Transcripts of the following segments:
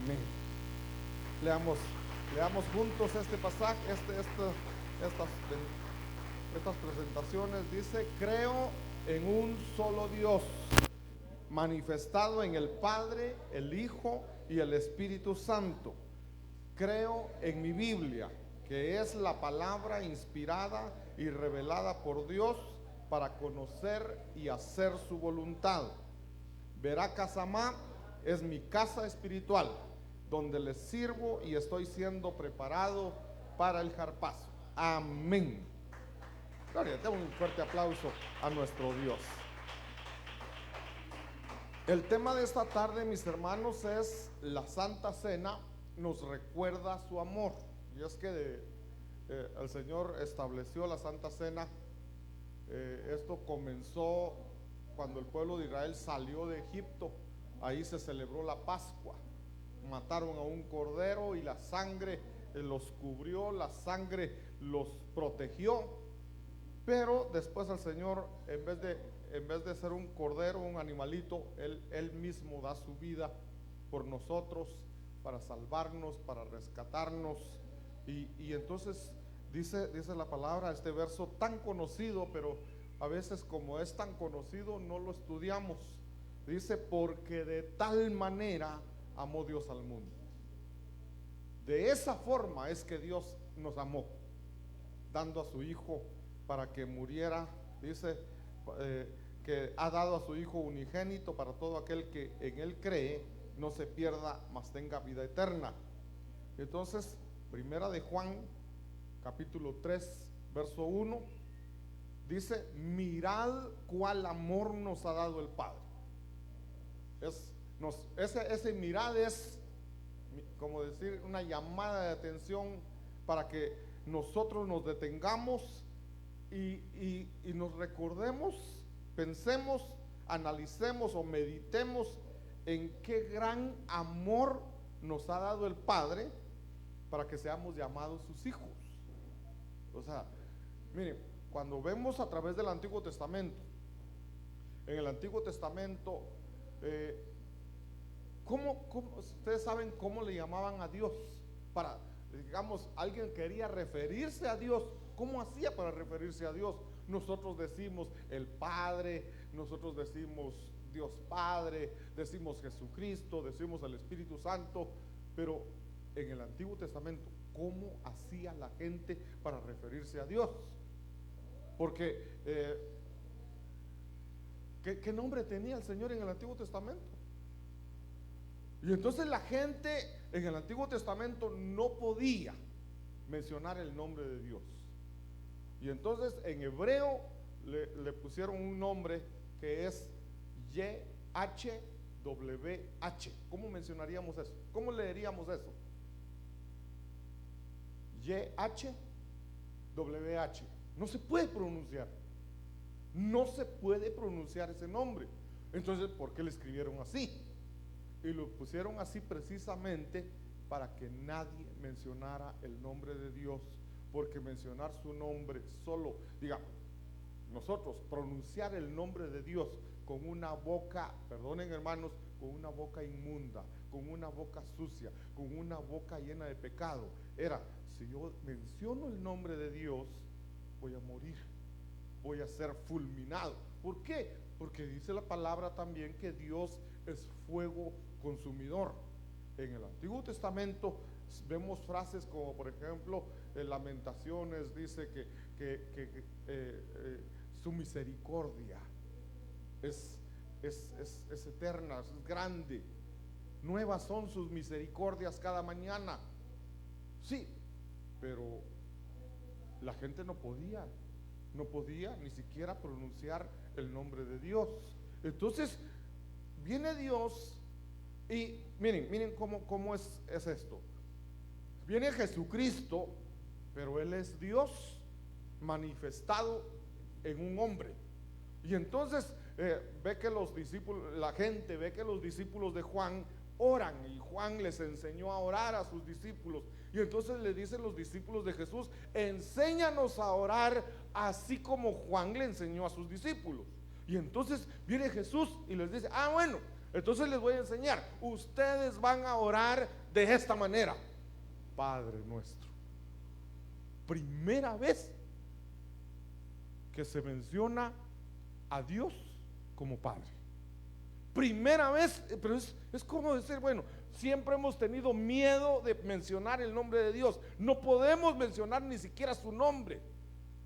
Amén. Leamos, leamos juntos este pasaje, estas, estas presentaciones. Dice: creo en un solo Dios, manifestado en el Padre, el Hijo y el Espíritu Santo. Creo en mi Biblia, que es la palabra inspirada y revelada por Dios para conocer y hacer su voluntad. Verá Casamá es mi casa espiritual, donde les sirvo y estoy siendo preparado para el jarpazo. Amén. Gloria, demos un fuerte aplauso a nuestro Dios. El tema de esta tarde, mis hermanos, es la Santa Cena nos recuerda su amor. Y es que el Señor estableció la Santa Cena. Esto comenzó cuando el pueblo de Israel salió de Egipto. Ahí se celebró la Pascua. Mataron a un cordero y la sangre los cubrió, la sangre los protegió. Pero después el Señor, en vez de ser un cordero, un animalito, Él mismo da su vida por nosotros, para salvarnos, para rescatarnos. Y entonces dice la palabra, este verso tan conocido, pero a veces como es tan conocido no lo estudiamos. Dice: porque de tal manera amó Dios al mundo. De esa forma es que Dios nos amó, dando a su Hijo para que muriera. Dice que ha dado a su Hijo unigénito para todo aquel que en Él cree no se pierda, mas tenga vida eterna. Entonces, primera de Juan, capítulo 3, verso 1, dice: mirad cuál amor nos ha dado el Padre. Ese mirad es como decir una llamada de atención para que nosotros nos detengamos y nos recordemos, pensemos, analicemos o meditemos en qué gran amor nos ha dado el Padre para que seamos llamados sus hijos. O sea, miren, cuando vemos a través del Antiguo Testamento, en el Antiguo Testamento, ¿cómo ustedes saben cómo le llamaban a Dios? Para, digamos, alguien quería referirse a Dios, ¿cómo hacía para referirse a Dios? Nosotros decimos el Padre, nosotros decimos Dios Padre, decimos Jesucristo, decimos el Espíritu Santo, pero en el Antiguo Testamento, ¿cómo hacía la gente para referirse a Dios? Porque ¿qué nombre tenía el Señor en el Antiguo Testamento? Y entonces la gente en el Antiguo Testamento no podía mencionar el nombre de Dios. Y entonces en hebreo le pusieron un nombre que es YHWH. ¿Cómo mencionaríamos eso? ¿Cómo leeríamos eso? YHWH. No se puede pronunciar. No se puede pronunciar ese nombre. Entonces, ¿por qué le escribieron así? Y lo pusieron así precisamente para que nadie mencionara el nombre de Dios, porque mencionar su nombre solo, digamos, nosotros pronunciar el nombre de Dios con una boca, perdonen hermanos, con una boca inmunda, con una boca sucia, con una boca llena de pecado, era: si yo menciono el nombre de Dios, voy a morir, voy a ser fulminado. ¿Por qué? Porque dice la palabra también que Dios es fuego consumidor. En el Antiguo Testamento vemos frases como, por ejemplo, en Lamentaciones dice que su misericordia es eterna, es grande, nuevas son sus misericordias cada mañana. Sí, pero la gente no podía ni siquiera pronunciar el nombre de Dios. Entonces viene Dios y miren cómo es esto. Viene Jesucristo, pero Él es Dios manifestado en un hombre. Y entonces ve que los discípulos, la gente ve que los discípulos de Juan oran, y Juan les enseñó a orar a sus discípulos. Y entonces le dicen los discípulos de Jesús: enséñanos a orar así como Juan le enseñó a sus discípulos. Y entonces viene Jesús y les dice: bueno, Entonces les voy a enseñar. Ustedes van a orar de esta manera: Padre nuestro. Primera vez que se menciona a Dios como Padre. Primera vez, pero es como decir, bueno, siempre hemos tenido miedo de mencionar el nombre de Dios. No podemos mencionar ni siquiera su nombre.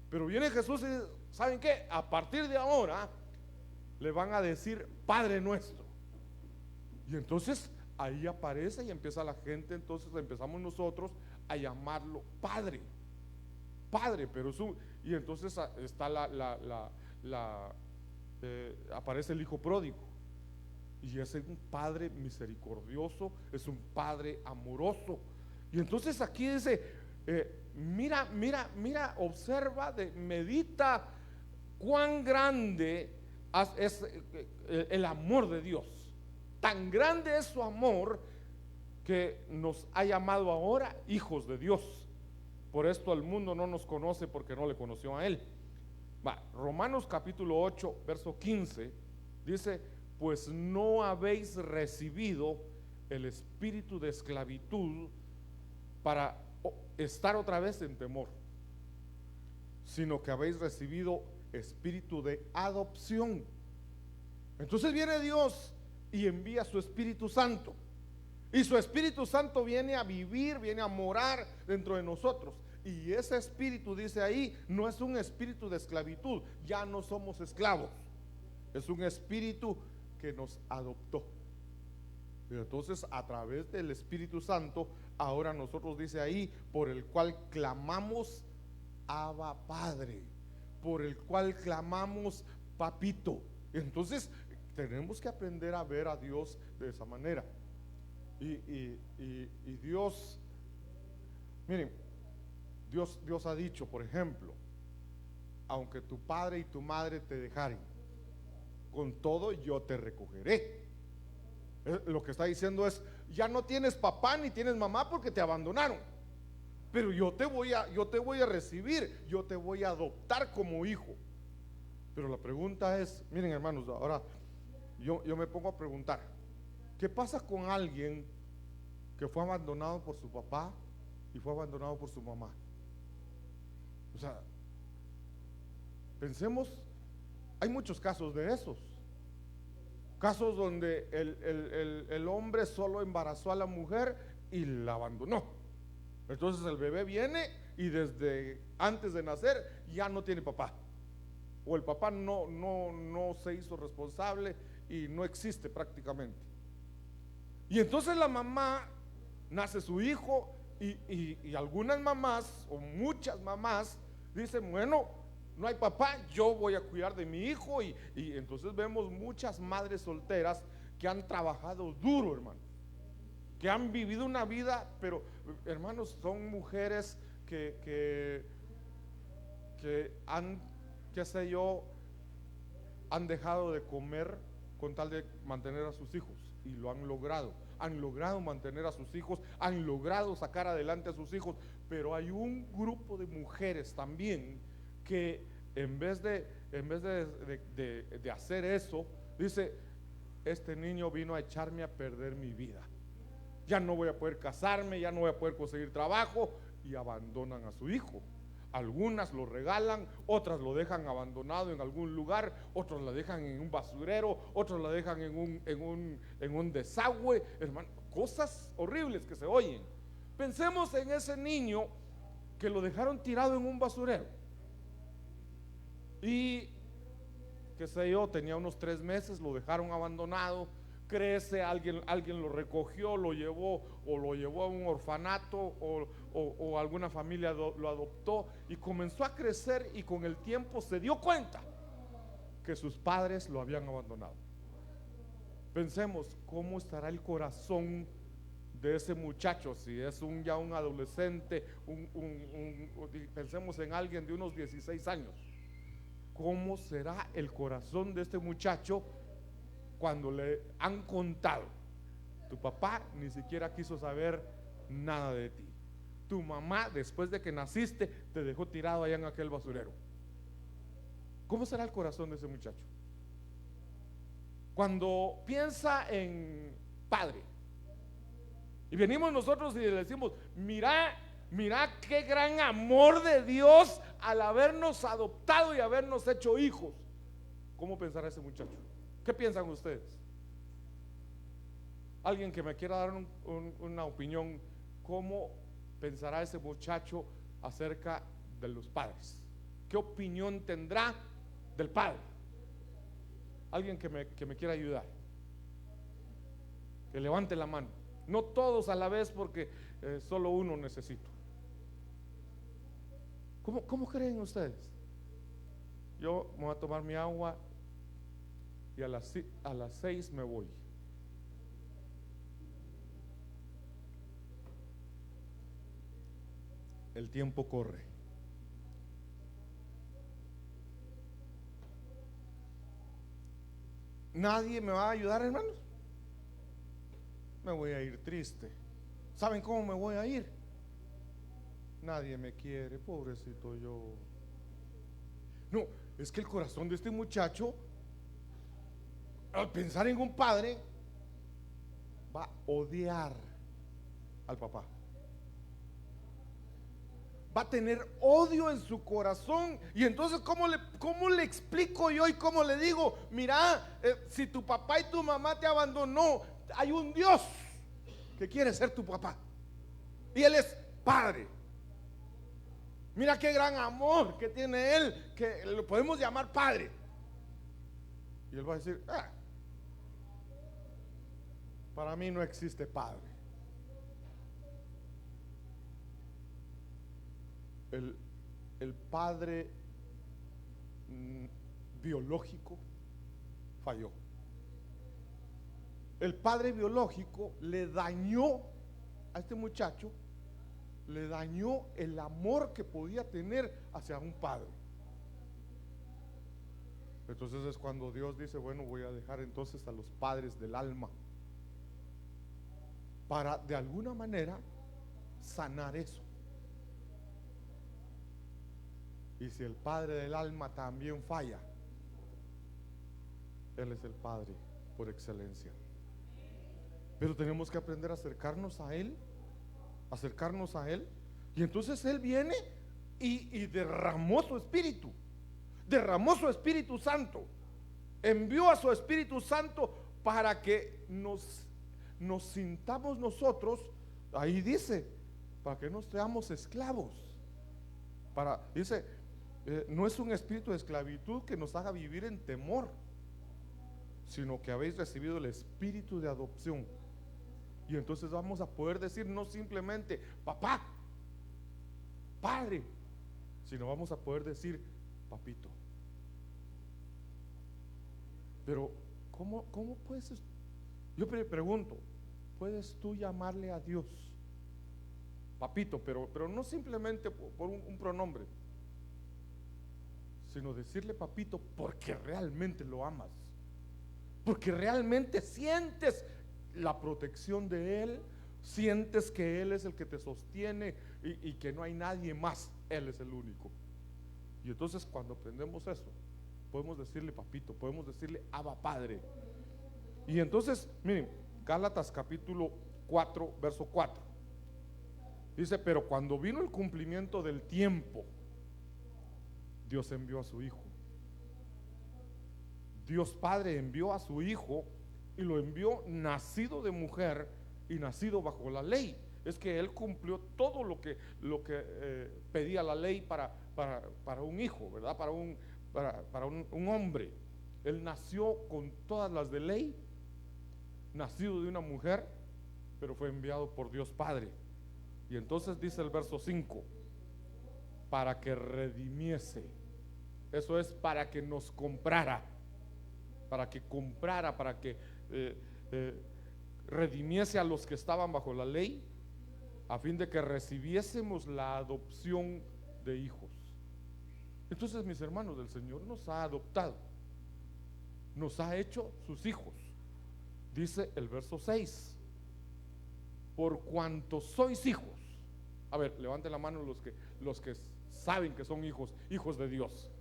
Pero viene Jesús y dice, ¿saben qué? A partir de ahora le van a decir Padre nuestro. Y entonces ahí aparece y empieza la gente, entonces empezamos nosotros a llamarlo Padre. Padre, pero y entonces está aparece el hijo pródigo. Y es un padre misericordioso, es un padre amoroso. Y entonces aquí dice, mira, observa, medita cuán grande es el amor de Dios. Tan grande es su amor que nos ha llamado ahora hijos de Dios. Por esto el mundo no nos conoce, porque no le conoció a Él. Romanos capítulo 8, verso 15 dice: pues no habéis recibido el espíritu de esclavitud para estar otra vez en temor, sino que habéis recibido espíritu de adopción. Entonces viene Dios y envía su Espíritu Santo, y su Espíritu Santo viene a vivir, viene a morar dentro de nosotros. Y ese espíritu, dice ahí, no es un espíritu de esclavitud. Ya no somos esclavos, es un espíritu que nos adoptó. Y entonces a través del Espíritu Santo, ahora nosotros, dice ahí, por el cual clamamos Abba Padre, por el cual clamamos Papito. Entonces tenemos que aprender a ver a Dios de esa manera. Y Dios, miren, Dios ha dicho, por ejemplo, aunque tu padre y tu madre te dejaren, con todo yo te recogeré. Lo que está diciendo es, ya no tienes papá ni tienes mamá porque te abandonaron, pero yo te voy a recibir, yo te voy a adoptar como hijo. Pero la pregunta es, miren hermanos, ahora yo me pongo a preguntar, ¿qué pasa con alguien que fue abandonado por su papá y fue abandonado por su mamá? O sea, pensemos, hay muchos casos de esos. Casos donde el hombre solo embarazó a la mujer y la abandonó. Entonces el bebé viene y desde antes de nacer ya no tiene papá, o el papá no se hizo responsable y no existe prácticamente. Y entonces la mamá, nace su hijo y algunas mamás o muchas mamás dicen, bueno, no hay papá, yo voy a cuidar de mi hijo. Y entonces vemos muchas madres solteras que han trabajado duro, hermano, que han vivido una vida, pero hermanos, son mujeres que han, qué sé yo, han dejado de comer con tal de mantener a sus hijos, y lo han logrado mantener a sus hijos, han logrado sacar adelante a sus hijos. Pero hay un grupo de mujeres también que en vez de hacer eso, dice, este niño vino a echarme a perder mi vida, ya no voy a poder casarme, ya no voy a poder conseguir trabajo, y abandonan a su hijo. Algunas lo regalan, otras lo dejan abandonado en algún lugar, otros la dejan en un basurero, otros la dejan en un desagüe, hermano, cosas horribles que se oyen. Pensemos en ese niño que lo dejaron tirado en un basurero y, qué sé yo, tenía unos 3 meses, lo dejaron abandonado, crece, alguien lo recogió, lo llevó a un orfanato, o alguna familia lo adoptó, y comenzó a crecer, y con el tiempo se dio cuenta que sus padres lo habían abandonado. Pensemos cómo estará el corazón de ese muchacho, si es ya un adolescente, pensemos en alguien de unos 16 años. ¿Cómo será el corazón de este muchacho cuando le han contado, tu papá ni siquiera quiso saber nada de ti, tu mamá después de que naciste te dejó tirado allá en aquel basurero? ¿Cómo será el corazón de ese muchacho? Cuando piensa en padre, y venimos nosotros y le decimos, mira, mira qué gran amor de Dios al habernos adoptado y habernos hecho hijos. ¿Cómo pensará ese muchacho? ¿Qué piensan ustedes? Alguien que me quiera dar una opinión, ¿cómo pensará ese muchacho acerca de los padres? ¿Qué opinión tendrá del padre? Alguien que me quiera ayudar, que levante la mano. No todos a la vez, porque solo uno necesito. ¿Cómo creen ustedes? Yo me voy a tomar mi agua y a las 6 me voy. El tiempo corre. Nadie me va a ayudar, hermanos. Me voy a ir triste. ¿Saben cómo me voy a ir? Nadie me quiere, pobrecito yo. No, es que el corazón de este muchacho, al pensar en un padre, va a odiar al papá. Va a tener odio en su corazón. Y entonces ¿cómo le explico yo y cómo le digo? Mira, si tu papá y tu mamá te abandonó, hay un Dios que quiere ser tu papá, y Él es padre. Mira qué gran amor que tiene Él, que lo podemos llamar padre. Y Él va a decir, para mí no existe padre. El padre biológico falló. El padre biológico le dañó a este muchacho, le dañó el amor que podía tener hacia un padre. Entonces es cuando Dios dice, bueno, voy a dejar entonces a los padres del alma para de alguna manera sanar eso. Y si el padre del alma también falla, Él es el padre por excelencia. Pero tenemos que aprender a acercarnos a Él, y entonces Él viene y derramó su espíritu, derramó su Espíritu Santo, envió a su Espíritu Santo para que nos sintamos nosotros, ahí dice, para que no seamos esclavos. Dice, no es un espíritu de esclavitud que nos haga vivir en temor, sino que habéis recibido el espíritu de adopción. Y entonces vamos a poder decir no simplemente papá, padre, sino vamos a poder decir papito. Pero ¿cómo puedes? Yo pregunto, ¿puedes tú llamarle a Dios papito, pero no simplemente por un pronombre, sino decirle papito porque realmente lo amas, porque realmente sientes la protección de Él, sientes que Él es el que te sostiene y que no hay nadie más, Él es el único? Y entonces cuando aprendemos eso, podemos decirle papito, podemos decirle Abba Padre. Y entonces, miren, Gálatas capítulo 4, verso 4 dice, pero cuando vino el cumplimiento del tiempo, Dios envió a su Hijo. Dios Padre envió a su Hijo, y lo envió nacido de mujer y nacido bajo la ley. Es que Él cumplió todo lo que pedía la ley para un hijo, ¿verdad? Para un hombre. Él nació con todas las de ley, nacido de una mujer, pero fue enviado por Dios Padre. Y entonces dice el verso 5, para que redimiese. Eso es, para que nos comprara, para que redimiese a los que estaban bajo la ley, a fin de que recibiésemos la adopción de hijos. Entonces, mis hermanos, el Señor nos ha adoptado, nos ha hecho sus hijos. Dice el verso 6, por cuanto sois hijos. A ver, levanten la mano los que saben que son hijos de Dios.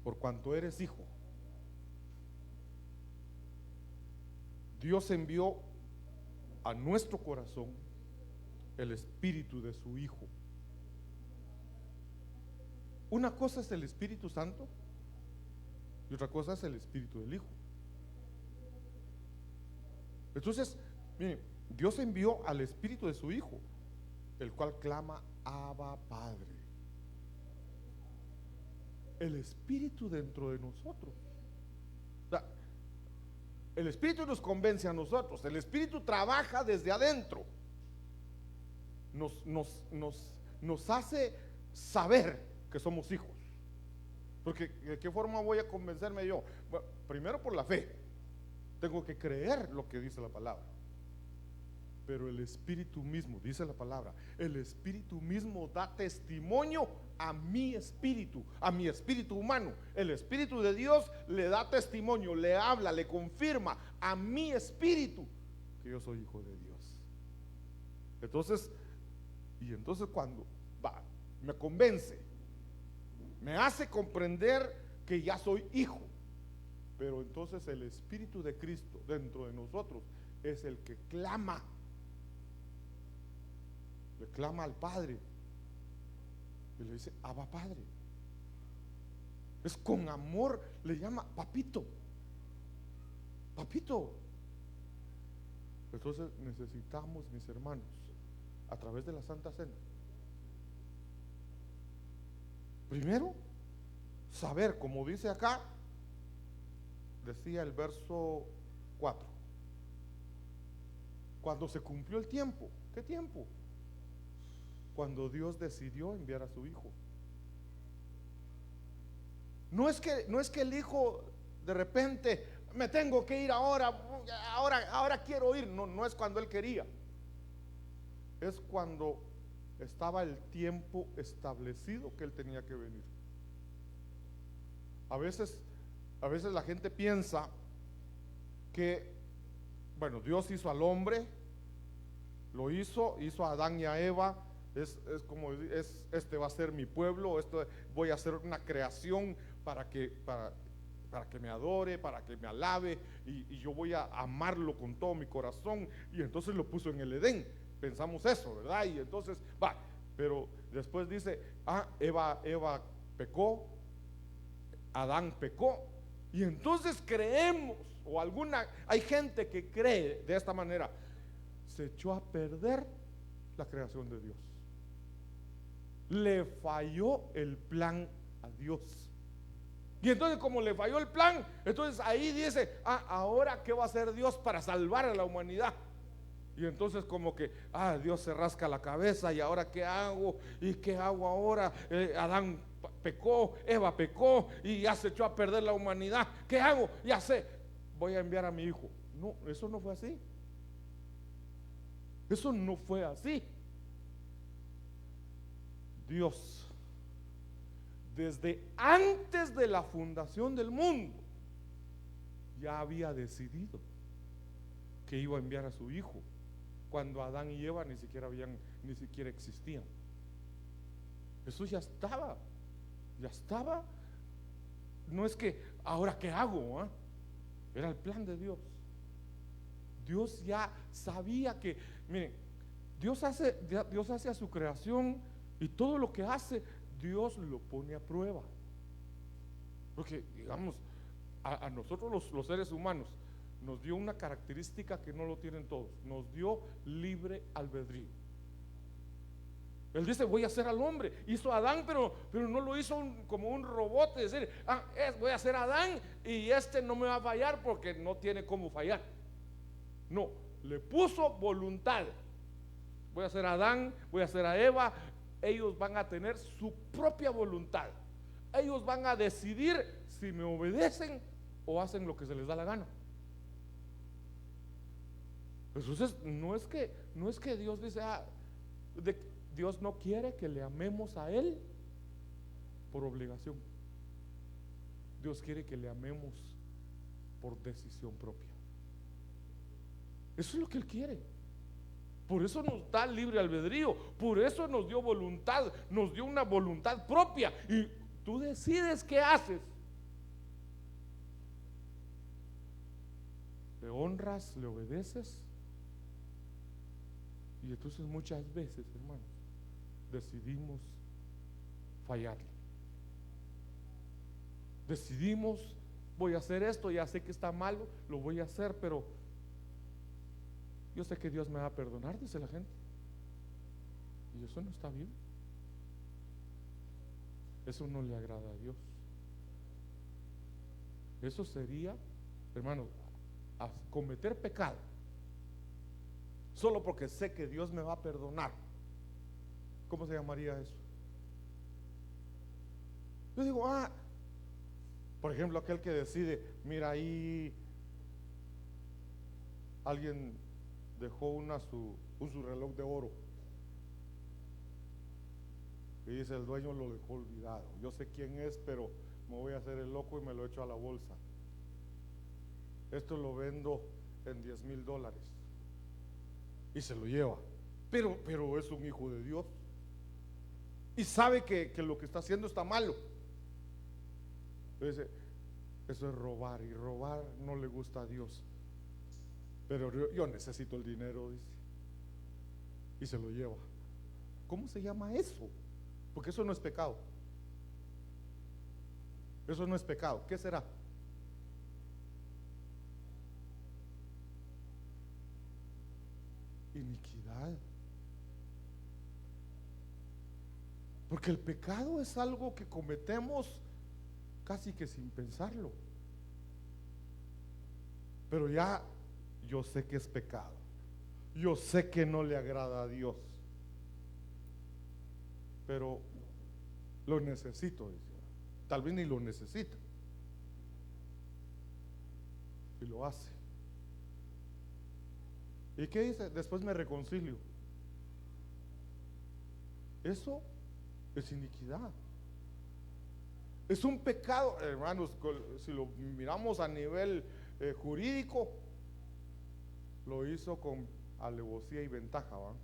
Por cuanto eres hijo, Dios envió a nuestro corazón el Espíritu de su Hijo. Una cosa es el Espíritu Santo y otra cosa es el Espíritu del Hijo. Entonces, miren, Dios envió al Espíritu de su Hijo, el cual clama: Abba, Padre. El Espíritu dentro de nosotros. O sea, el Espíritu nos convence a nosotros. El Espíritu trabaja desde adentro. Nos hace saber que somos hijos. Porque ¿de qué forma voy a convencerme yo? Bueno, primero por la fe. Tengo que creer lo que dice la palabra. Pero el Espíritu mismo, dice la palabra, el Espíritu mismo da testimonio a mi espíritu humano. El Espíritu de Dios le da testimonio, le habla, le confirma a mi espíritu que yo soy hijo de Dios. Entonces cuando me convence, me hace comprender que ya soy hijo. Pero entonces el Espíritu de Cristo dentro de nosotros es el que clama. Le clama al Padre y le dice: Abba, Padre. Es con amor, le llama papito, papito. Entonces necesitamos, mis hermanos, a través de la Santa Cena, primero saber, como dice acá, decía el verso 4, cuando se cumplió el tiempo. ¿Qué tiempo? Cuando Dios decidió enviar a su Hijo. No es que el Hijo de repente: me tengo que ir ahora quiero ir. No es cuando Él quería. Es cuando estaba el tiempo establecido que Él tenía que venir. A veces la gente piensa que, bueno, Dios hizo al hombre, lo hizo a Adán y a Eva. Es como este va a ser mi pueblo, voy a hacer una creación para que me adore, para que me alabe, y yo voy a amarlo con todo mi corazón. Y entonces lo puso en el Edén. Pensamos eso, ¿verdad? Y entonces pero después dice: Eva pecó, Adán pecó, y entonces creemos, hay gente que cree de esta manera: se echó a perder la creación de Dios. Le falló el plan a Dios. Y entonces, como le falló el plan, entonces ahí dice: ahora ¿qué va a hacer Dios para salvar a la humanidad? Y entonces como que Dios se rasca la cabeza: ¿y ahora qué hago? ¿Y qué hago ahora? Adán pecó, Eva pecó y ya se echó a perder la humanidad. ¿Qué hago? Ya sé, voy a enviar a mi hijo. No, eso no fue así. Eso no fue así. Dios, desde antes de la fundación del mundo, ya había decidido que iba a enviar a su hijo, cuando Adán y Eva ni siquiera existían. Eso ya estaba. No es que ahora qué hago, era el plan de Dios. Dios ya sabía que, miren, Dios hace a su creación, y todo lo que hace Dios lo pone a prueba. Porque digamos, a nosotros los seres humanos nos dio una característica que no lo tienen todos: nos dio libre albedrío. Él dice: voy a hacer al hombre. Hizo a Adán, pero no lo hizo como un robot, es decir, voy a hacer a Adán y no me va a fallar porque no tiene cómo fallar. No, le puso voluntad. Voy a hacer a Adán, voy a hacer a Eva. Ellos van a tener su propia voluntad. Ellos van a decidir si me obedecen o hacen lo que se les da la gana. Entonces no es que Dios dice: Dios no quiere que le amemos a Él por obligación. Dios quiere que le amemos por decisión propia. Eso es lo que Él quiere. Por eso nos da libre albedrío, por eso nos dio voluntad, nos dio una voluntad propia, y tú decides qué haces. le honras, le obedeces. Y entonces muchas veces, hermanos, decidimos fallar. Decidimos, voy a hacer esto, ya sé que está malo, lo voy a hacer, pero yo sé que Dios me va a perdonar, dice la gente. Y eso no está bien. Eso no le agrada a Dios. Eso sería, hermano, cometer pecado solo porque sé que Dios me va a perdonar. ¿Cómo se llamaría eso? Yo digo, por ejemplo, aquel que decide, mira, ahí alguien dejó su reloj de oro y dice, el dueño lo dejó olvidado. Yo sé quién es, pero me voy a hacer el loco y me lo echo a la bolsa. Esto lo vendo en $10,000 y se lo lleva, pero es un hijo de Dios y sabe que lo que está haciendo está malo. Dice, eso es robar, y robar no le gusta a Dios, pero yo necesito el dinero, dice, y se lo lleva. ¿Cómo se llama eso? Porque eso no es pecado. Eso no es pecado. ¿Qué será? Iniquidad. Porque el pecado es algo que cometemos casi que sin pensarlo. Pero ya yo sé que es pecado. Yo sé que no le agrada a Dios. Pero lo necesito, dice. Tal vez ni lo necesita. Y lo hace. ¿Y qué dice? Después me reconcilio. Eso es iniquidad. Es un pecado, hermanos. Si lo miramos a nivel jurídico, lo hizo con alevosía y ventaja, ¿va?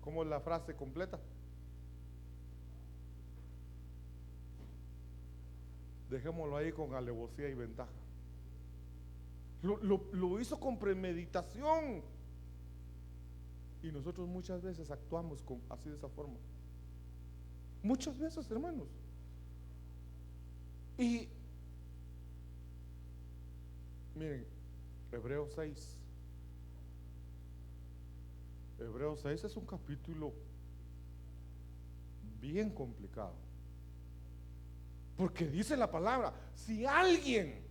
¿Cómo es la frase completa? Dejémoslo ahí, con alevosía y ventaja. Lo hizo con premeditación. Y nosotros muchas veces actuamos así, de esa forma. Muchas veces, hermanos. Y miren, Hebreos 6. Hebreos 6 es un capítulo bien complicado. Porque dice la palabra, si alguien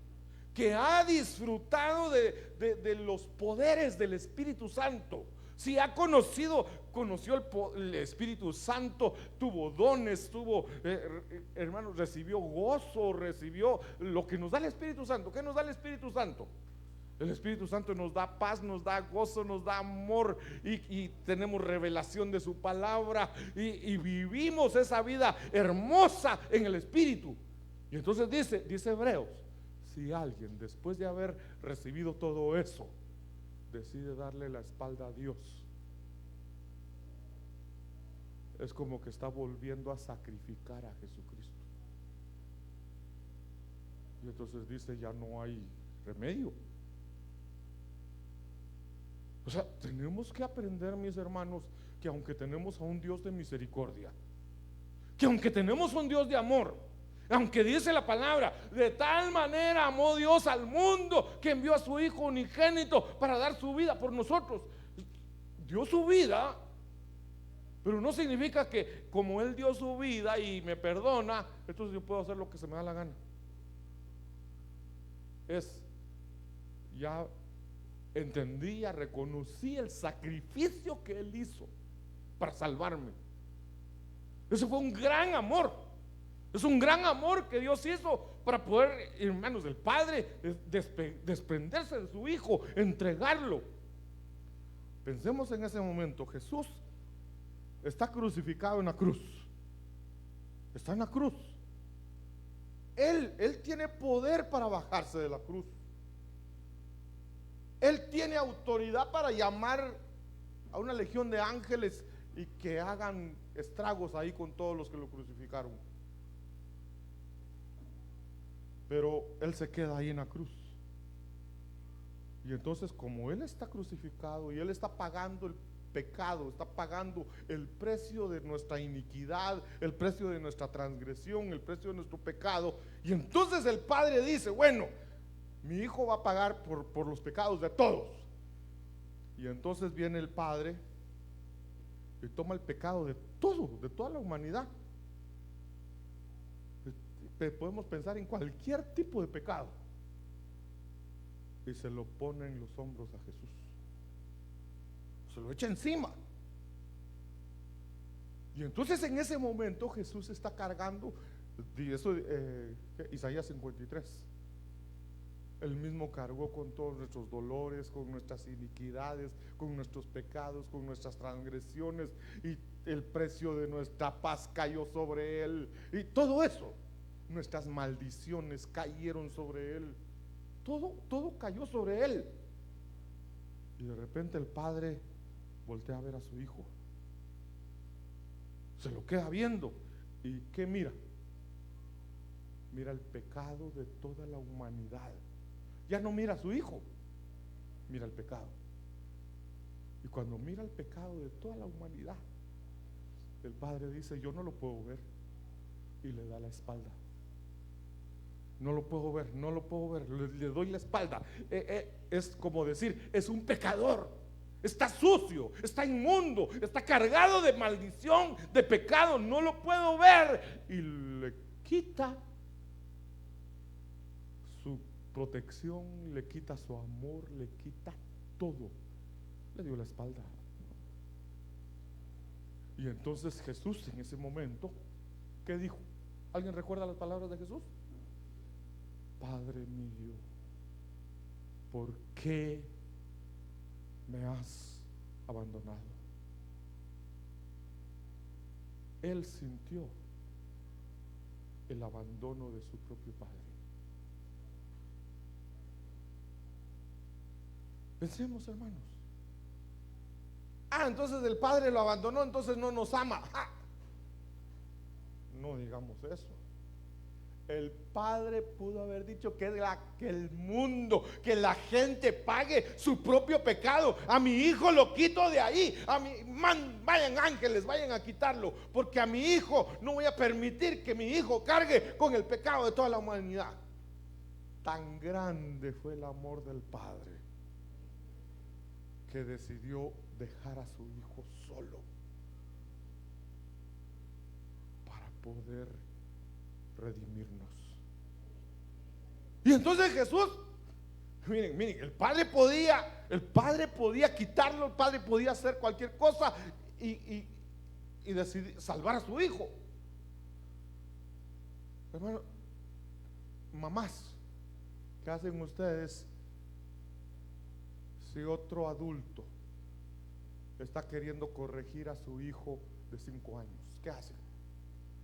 que ha disfrutado de los poderes del Espíritu Santo, si ha conoció el Espíritu Santo, tuvo dones, hermanos, recibió gozo, recibió lo que nos da el Espíritu Santo. ¿Qué nos da el Espíritu Santo? El Espíritu Santo nos da paz, nos da gozo, nos da amor, y tenemos revelación de su palabra, y vivimos esa vida hermosa en el Espíritu. Y entonces dice Hebreos, si alguien después de haber recibido todo eso decide darle la espalda a Dios, es como que está volviendo a sacrificar a Jesucristo. Y entonces dice, ya no hay remedio. O sea, tenemos que aprender, mis hermanos, que aunque tenemos a un Dios de misericordia, que aunque tenemos un Dios de amor, aunque dice la palabra, de tal manera amó Dios al mundo que envió a su Hijo unigénito para dar su vida por nosotros. Dio su vida, pero no significa que como Él dio su vida y me perdona, entonces yo puedo hacer lo que se me da la gana. Ya entendía, reconocí el sacrificio que Él hizo para salvarme. Ese fue un gran amor. Es un gran amor que Dios hizo para poder, hermanos, del Padre desprenderse de su Hijo, entregarlo. Pensemos en ese momento. Jesús está crucificado en la cruz. Está en la cruz. Él tiene poder para bajarse de la cruz. Él tiene autoridad para llamar a una legión de ángeles y que hagan estragos ahí con todos los que lo crucificaron. Pero Él se queda ahí en la cruz. Y entonces, como Él está crucificado y Él está pagando el pecado, está pagando el precio de nuestra iniquidad, el precio de nuestra transgresión, el precio de nuestro pecado, y entonces el Padre dice: bueno, mi hijo va a pagar por los pecados de todos. Y entonces viene el Padre y toma el pecado de todo, de toda la humanidad. Podemos pensar en cualquier tipo de pecado y se lo pone en los hombros a Jesús, se lo echa encima. Y entonces en ese momento Jesús está cargando, eso, Isaías 53, Él mismo cargó con todos nuestros dolores, con nuestras iniquidades, con nuestros pecados, con nuestras transgresiones, y el precio de nuestra paz cayó sobre Él, y todo eso, nuestras maldiciones cayeron sobre Él, todo cayó sobre Él. Y de repente el Padre voltea a ver a su hijo, se lo queda viendo, y ¿qué mira? Mira el pecado de toda la humanidad. Ya no mira a su hijo, mira el pecado. Y cuando mira el pecado de toda la humanidad, el Padre dice: yo no lo puedo ver, y le da la espalda. No lo puedo ver, no lo puedo ver, le doy la espalda. Es como decir: es un pecador, está sucio, está inmundo, está cargado de maldición, de pecado, no lo puedo ver. Y le quita su protección, le quita su amor, le quita todo, le dio la espalda. Y entonces Jesús en ese momento, ¿qué dijo? ¿Alguien recuerda las palabras de Jesús? Padre mío, ¿por qué me has abandonado? Él sintió el abandono de su propio Padre. Pensemos, hermanos. Entonces el Padre lo abandonó, entonces no nos ama. No digamos eso. El Padre pudo haber dicho que el mundo, que la gente pague su propio pecado. A mi hijo lo quito de ahí. Vayan ángeles, vayan a quitarlo, porque a mi hijo no voy a permitir que mi hijo cargue con el pecado de toda la humanidad. Tan grande fue el amor del Padre que decidió dejar a su hijo solo para poder redimirnos. Y entonces Jesús, miren, el Padre podía quitarlo, el Padre podía hacer cualquier cosa y decidir salvar a su hijo. Hermano, mamás, ¿qué hacen ustedes si otro adulto está queriendo corregir a su hijo de 5 años? ¿Qué hacen?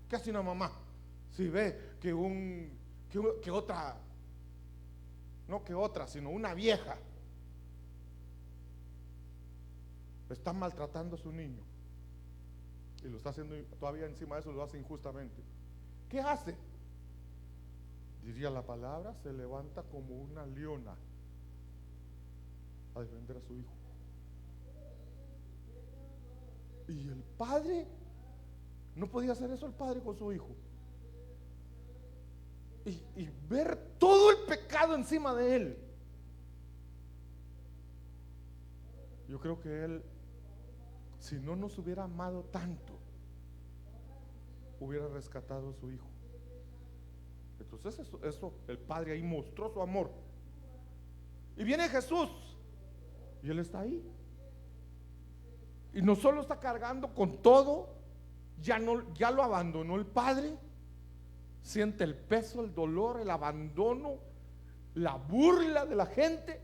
¿Qué hace una mamá si ve que otra, no que otra, sino una vieja está maltratando a su niño y lo está haciendo, todavía encima de eso lo hace injustamente? ¿Qué hace? Diría la palabra, se levanta como una leona a defender a su hijo. Y el Padre no podía hacer eso, el Padre con su hijo, y ver todo el pecado encima de él. Yo creo que Él, si no nos hubiera amado tanto, hubiera rescatado a su hijo. Entonces eso el Padre ahí mostró su amor. Y viene Jesús y Él está ahí, y no solo está cargando con todo, ya lo abandonó el Padre. Siente el peso, el dolor, el abandono, la burla de la gente,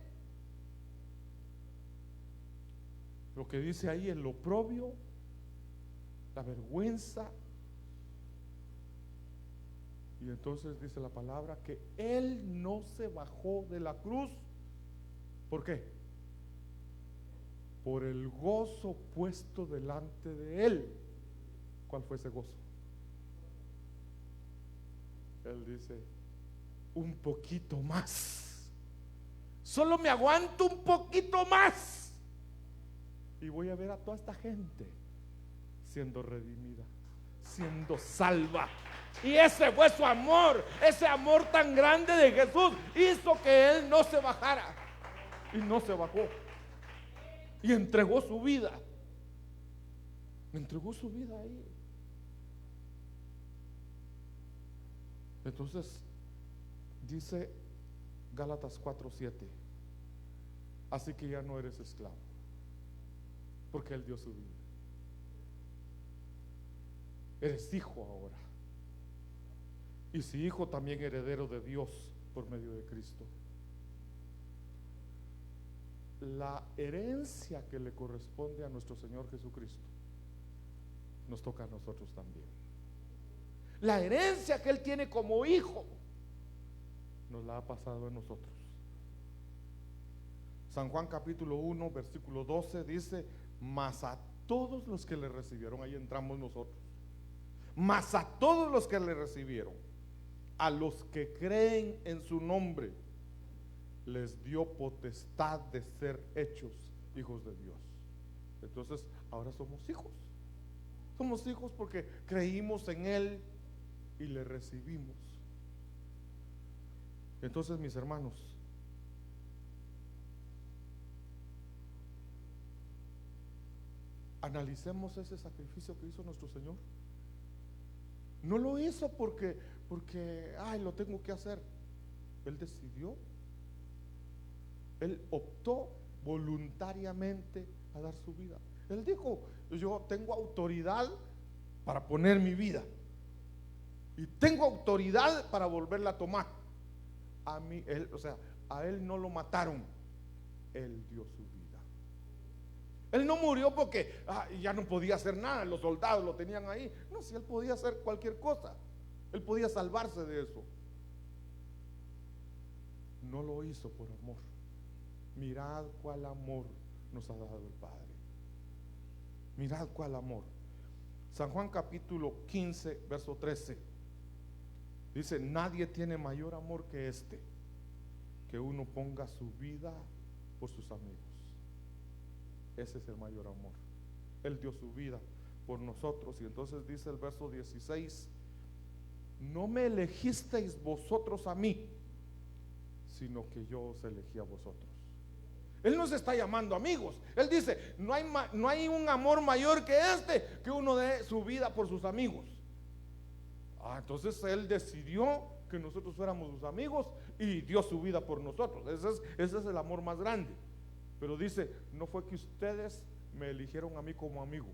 lo que dice ahí, el oprobio, la vergüenza. Y entonces dice la palabra que Él no se bajó de la cruz. ¿Por qué? Por el gozo puesto delante de Él. ¿Cuál fue ese gozo? Él dice: un poquito más Solo me aguanto un poquito más y voy a ver a toda esta gente siendo redimida, siendo salva. Y ese fue su amor. Ese amor tan grande de Jesús hizo que Él no se bajara. Y no se bajó. Y entregó su vida. Entregó su vida ahí. Entonces dice Gálatas 4:7: así que ya no eres esclavo, porque Él dio su vida. Eres hijo ahora. Y si hijo, también heredero de Dios por medio de Cristo. La herencia que le corresponde a nuestro Señor Jesucristo nos toca a nosotros también. La herencia que Él tiene como hijo nos la ha pasado a nosotros. San Juan capítulo 1 versículo 12 dice: mas a todos los que le recibieron, ahí entramos nosotros, mas a todos los que le recibieron, a los que creen en su nombre, les dio potestad de ser hechos hijos de Dios. Entonces ahora somos hijos. Somos hijos porque creímos en Él y le recibimos. Entonces, mis hermanos, analicemos ese sacrificio que hizo nuestro Señor. No lo hizo porque ay, lo tengo que hacer. Él decidió. Él optó voluntariamente a dar su vida. Él dijo: yo tengo autoridad para poner mi vida y tengo autoridad para volverla a tomar. A mí, él, o sea, a Él no lo mataron, Él dio su vida. Él no murió porque ya no podía hacer nada, los soldados lo tenían ahí. No, si Él podía hacer cualquier cosa, Él podía salvarse de eso. No lo hizo por amor. Mirad cuál amor nos ha dado el Padre. Mirad cuál amor. San Juan capítulo 15 verso 13 dice: nadie tiene mayor amor que este, que uno ponga su vida por sus amigos. Ese es el mayor amor. Él dio su vida por nosotros. Y entonces dice el verso 16: no me elegisteis vosotros a mí, sino que yo os elegí a vosotros. Él nos está llamando amigos. Él dice: no hay un amor mayor que este, que uno dé su vida por sus amigos. Entonces Él decidió que nosotros fuéramos sus amigos y dio su vida por nosotros. Ese es el amor más grande. Pero dice: no fue que ustedes me eligieron a mí como amigo,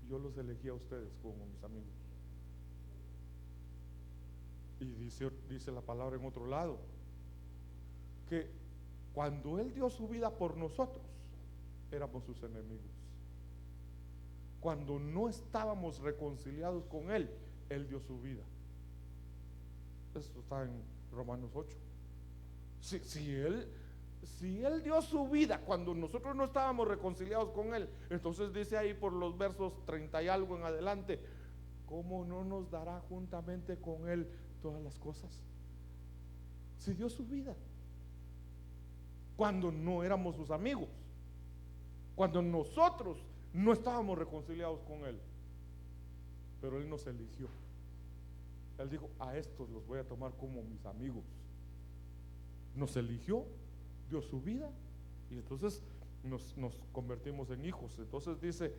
yo los elegí a ustedes como mis amigos. Y dice la palabra en otro lado, que cuando Él dio su vida por nosotros, éramos sus enemigos. Cuando no estábamos reconciliados con Él, Él dio su vida. Esto está en Romanos 8. Si Él dio su vida cuando nosotros no estábamos reconciliados con Él, entonces dice ahí por los versos 30 y algo en adelante: ¿cómo no nos dará juntamente con Él todas las cosas? Si dio su vida cuando no éramos sus amigos, cuando nosotros no estábamos reconciliados con Él, pero Él nos eligió. Él dijo: a estos los voy a tomar como mis amigos. Nos eligió, dio su vida, y entonces nos convertimos en hijos. Entonces dice: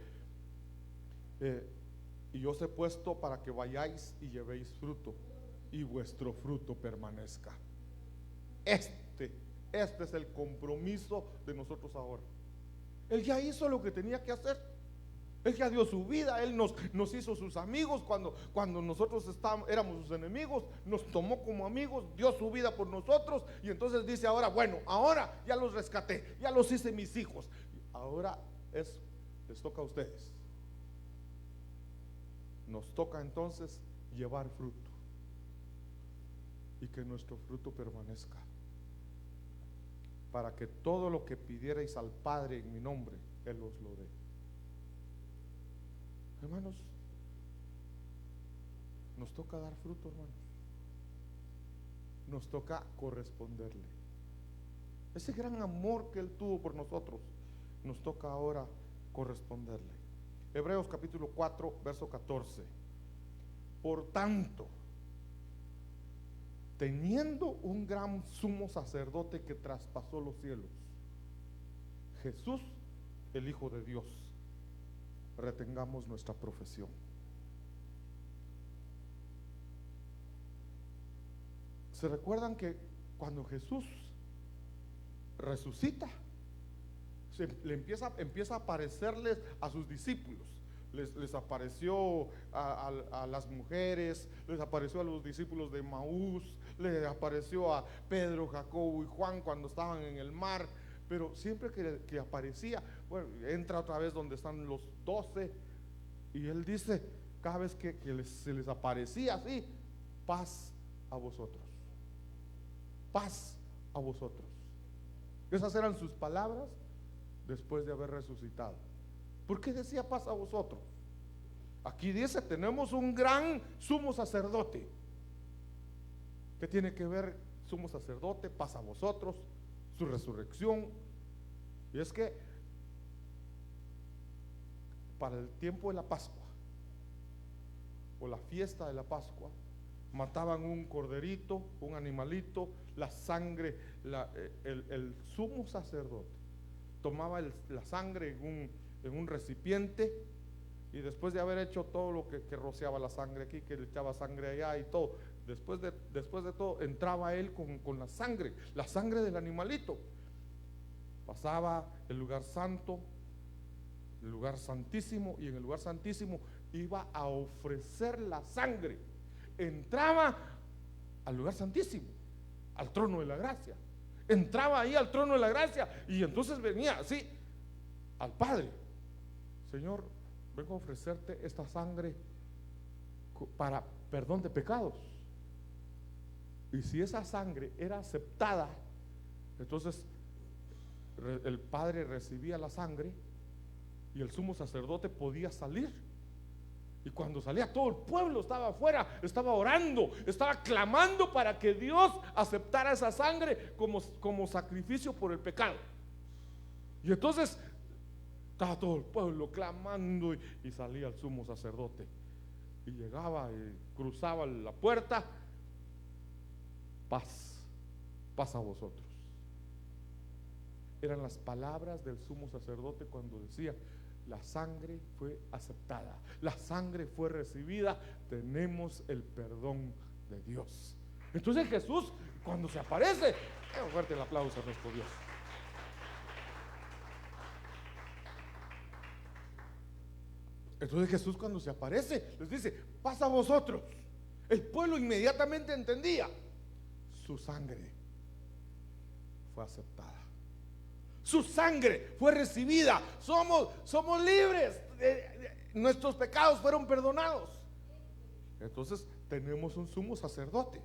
y os he puesto para que vayáis y llevéis fruto, y vuestro fruto permanezca. Este es el compromiso de nosotros ahora. Él ya hizo lo que tenía que hacer. Él ya dio su vida. Él nos hizo sus amigos cuando nosotros éramos sus enemigos. Nos tomó como amigos, dio su vida por nosotros. Y entonces dice ahora: bueno, ahora ya los rescaté, ya los hice mis hijos. Ahora les toca a ustedes. Nos toca entonces llevar fruto, y que nuestro fruto permanezca, para que todo lo que pidierais al Padre en mi nombre, Él os lo dé. Hermanos, nos toca dar fruto, hermanos. Nos toca corresponderle. ese gran amor que Él tuvo por nosotros, nos toca ahora corresponderle. Hebreos capítulo 4, verso 14. Por tanto, teniendo un gran sumo sacerdote que traspasó los cielos, Jesús, el Hijo de Dios, retengamos nuestra profesión. ¿Se recuerdan que cuando Jesús resucita, empieza a aparecerles a sus discípulos? Les apareció a las mujeres, les apareció a los discípulos de Maús, les apareció a Pedro, Jacobo y Juan cuando estaban en el mar. Pero siempre que aparecía, bueno, entra otra vez donde están los 12, y Él dice, cada vez que se les aparecía así: paz a vosotros, paz a vosotros. Esas eran sus palabras después de haber resucitado. ¿Por qué decía paz a vosotros? Aquí dice, tenemos un gran sumo sacerdote. ¿Qué tiene que ver sumo sacerdote, paz a vosotros, su resurrección? Y es que para el tiempo de la Pascua, o la fiesta de la Pascua, mataban un corderito, un animalito, la sangre, el sumo sacerdote tomaba la sangre en un recipiente, y después de haber hecho todo lo que rociaba la sangre aquí, que le echaba sangre allá y todo, después de todo, entraba él con la sangre del animalito, pasaba el lugar santo, el lugar santísimo, y en el lugar santísimo iba a ofrecer la sangre. Entraba al lugar santísimo, al trono de la gracia, entraba ahí al trono de la gracia, y entonces venía así al Padre: Señor, vengo a ofrecerte esta sangre para perdón de pecados. Y si esa sangre era aceptada, entonces el Padre recibía la sangre y el sumo sacerdote podía salir. Y cuando salía, todo el pueblo estaba afuera, estaba orando, estaba clamando para que Dios aceptara esa sangre como sacrificio por el pecado. Y entonces estaba todo el pueblo clamando, y salía el sumo sacerdote y llegaba y cruzaba la puerta: paz, paz a vosotros. Eran las palabras del sumo sacerdote cuando decía: la sangre fue aceptada, la sangre fue recibida, tenemos el perdón de Dios. Entonces Jesús, cuando se aparece, un fuerte el aplauso a nuestro Dios. Entonces Jesús, cuando se aparece, les dice: paz a vosotros. El pueblo inmediatamente entendía: su sangre fue aceptada, su sangre fue recibida, somos libres, nuestros pecados fueron perdonados. Entonces tenemos un sumo sacerdote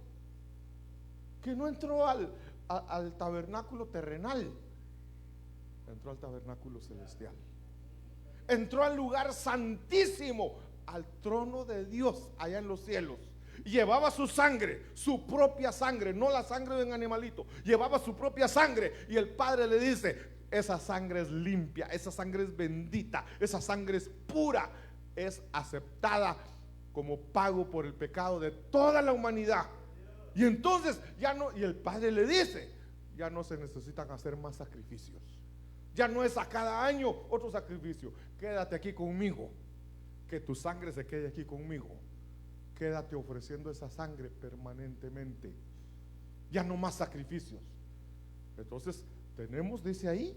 que no entró al tabernáculo terrenal, entró al tabernáculo celestial, entró al lugar santísimo, al trono de Dios allá en los cielos. Llevaba su sangre, su propia sangre, no la sangre de un animalito, llevaba su propia sangre, y el Padre le dice: esa sangre es limpia, esa sangre es bendita, esa sangre es pura, es aceptada como pago por el pecado de toda la humanidad. Y entonces ya no, y el Padre le dice: ya no se necesitan hacer más sacrificios, ya no es a cada año otro sacrificio, quédate aquí conmigo, que tu sangre se quede aquí conmigo, quédate ofreciendo esa sangre permanentemente, ya no más sacrificios. Entonces tenemos, dice ahí,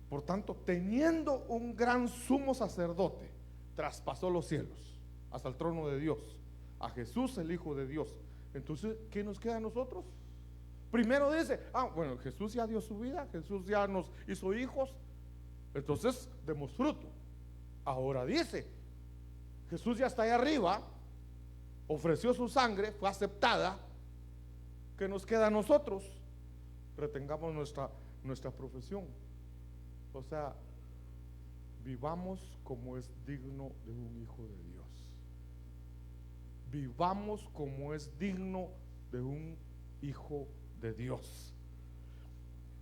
por tanto, teniendo un gran sumo sacerdote, traspasó los cielos hasta el trono de Dios, a Jesús, el Hijo de Dios. Entonces, ¿qué nos queda a nosotros? Primero dice: bueno, Jesús ya dio su vida, Jesús ya nos hizo hijos, entonces demos fruto. Ahora dice: Jesús ya está ahí arriba, ofreció su sangre, fue aceptada. ¿Qué nos queda a nosotros? Retengamos nuestra profesión. O sea, vivamos como es digno de un hijo de Dios. Vivamos como es digno de un hijo de Dios.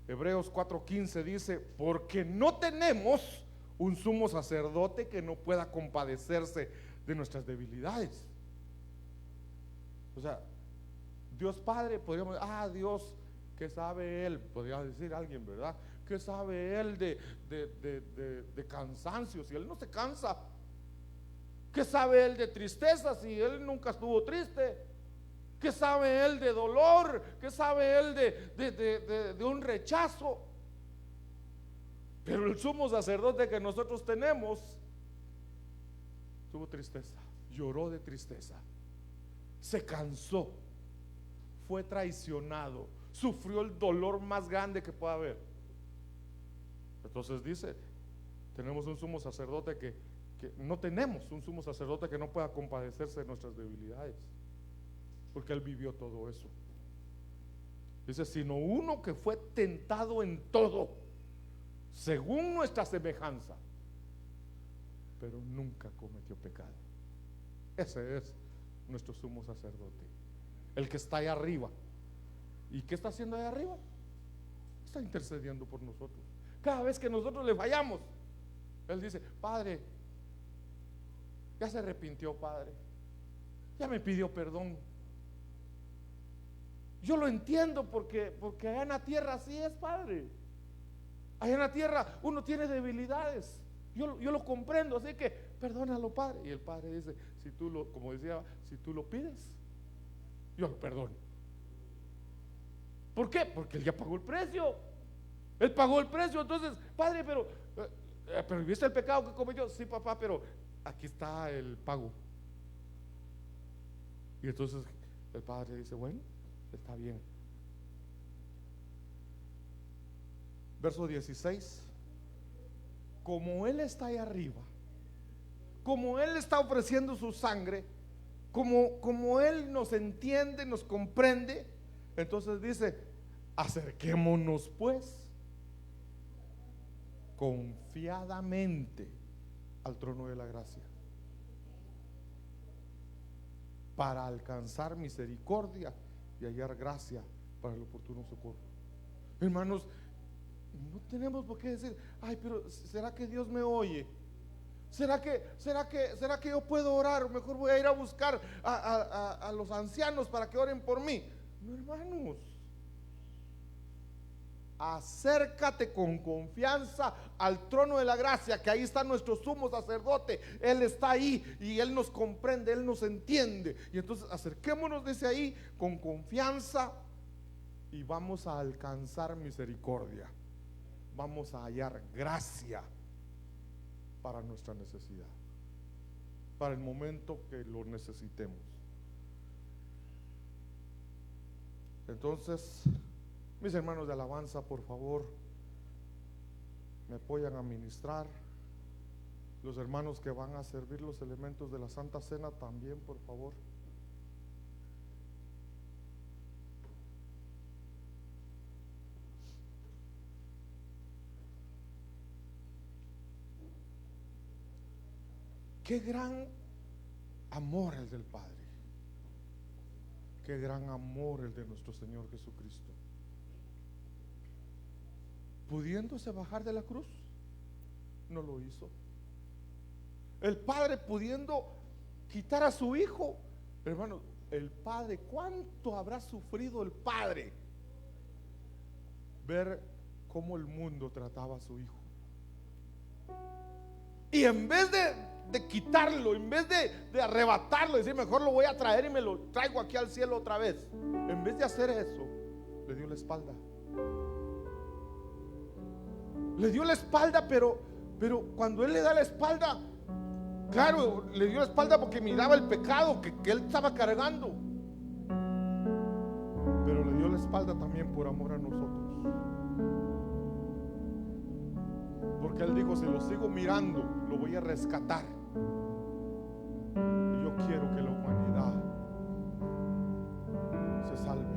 Hebreos 4:15 dice: porque no tenemos un sumo sacerdote que no pueda compadecerse de nuestras debilidades. O sea, Dios Padre, podríamos, Dios, ¿qué sabe Él? Podría decir alguien, ¿verdad? ¿Qué sabe Él de cansancio si Él no se cansa? ¿Qué sabe Él de tristeza si Él nunca estuvo triste? ¿Qué sabe Él de dolor? ¿Qué sabe Él de un rechazo? Pero el sumo sacerdote que nosotros tenemos tuvo tristeza, lloró de tristeza, se cansó, fue traicionado, sufrió el dolor más grande que pueda haber. Entonces dice, tenemos un sumo sacerdote que no tenemos un sumo sacerdote que no pueda compadecerse de nuestras debilidades, porque Él vivió todo eso. Dice, sino uno que fue tentado en todo, según nuestra semejanza, pero nunca cometió pecado. Ese es nuestro sumo sacerdote, el que está ahí arriba. ¿Y qué está haciendo ahí arriba? Está intercediendo por nosotros. Cada vez que nosotros le fallamos, Él dice, Padre, ya se arrepintió, Padre, ya me pidió perdón. Yo lo entiendo porque allá en la tierra así es, Padre. Allá en la tierra uno tiene debilidades. Yo lo comprendo, así que perdónalo, Padre. Y el Padre dice, como decía, si tú lo pides, yo lo perdono. ¿Por qué? Porque Él ya pagó el precio. Él pagó el precio. Entonces, Padre, pero ¿viste el pecado que cometió? Sí, papá, pero aquí está el pago. Y entonces el Padre dice, bueno, está bien. Verso 16. Como Él está ahí arriba, como Él está ofreciendo su sangre, como Él nos entiende, nos comprende, entonces dice, acerquémonos pues confiadamente al trono de la gracia, para alcanzar misericordia y hallar gracia para el oportuno socorro. Hermanos, no tenemos por qué decir, pero ¿será que Dios me oye? ¿Será que yo puedo orar? O mejor voy a ir a buscar a los ancianos para que oren por mí. No, hermanos, acércate con confianza al trono de la gracia, que ahí está nuestro sumo sacerdote. Él está ahí y Él nos comprende, Él nos entiende. Y entonces acerquémonos desde ahí con confianza y vamos a alcanzar misericordia. Vamos a hallar gracia para nuestra necesidad, para el momento que lo necesitemos. Entonces, mis hermanos de alabanza, por favor, me apoyan a ministrar. Los hermanos que van a servir los elementos de la Santa Cena también, por favor. Qué gran amor el del Padre. Qué gran amor el de nuestro Señor Jesucristo. Pudiéndose bajar de la cruz, no lo hizo. El Padre pudiendo quitar a su Hijo, hermano, el Padre, ¿cuánto habrá sufrido el Padre ver cómo el mundo trataba a su Hijo? Y en vez de quitarlo, en vez de arrebatarlo, decir mejor lo voy a traer y me lo traigo aquí al cielo otra vez, en vez de hacer eso, le dio la espalda. Le dio la espalda, pero cuando Él le da la espalda, claro, le dio la espalda porque miraba el pecado que Él estaba cargando, pero le dio la espalda también por amor a nosotros. Porque Él dijo, si lo sigo mirando, lo voy a rescatar. Y yo quiero que la humanidad se salve.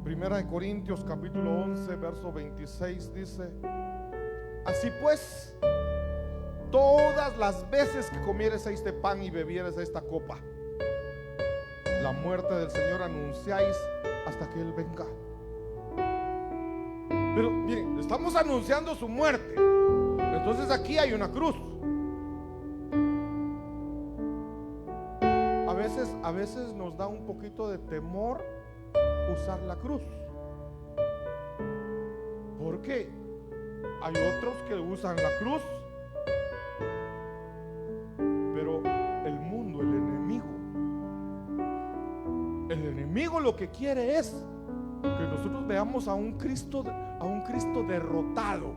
Primera de Corintios capítulo 11 verso 26 dice: así pues, todas las veces que comieres este pan y bebieres esta copa, la muerte del Señor anunciáis hasta que Él venga. Pero miren, estamos anunciando su muerte. Entonces aquí hay una cruz. A veces nos da un poquito de temor usar la cruz, porque hay otros que usan la cruz, pero el mundo, el enemigo lo que quiere es que nosotros veamos a un Cristo derrotado,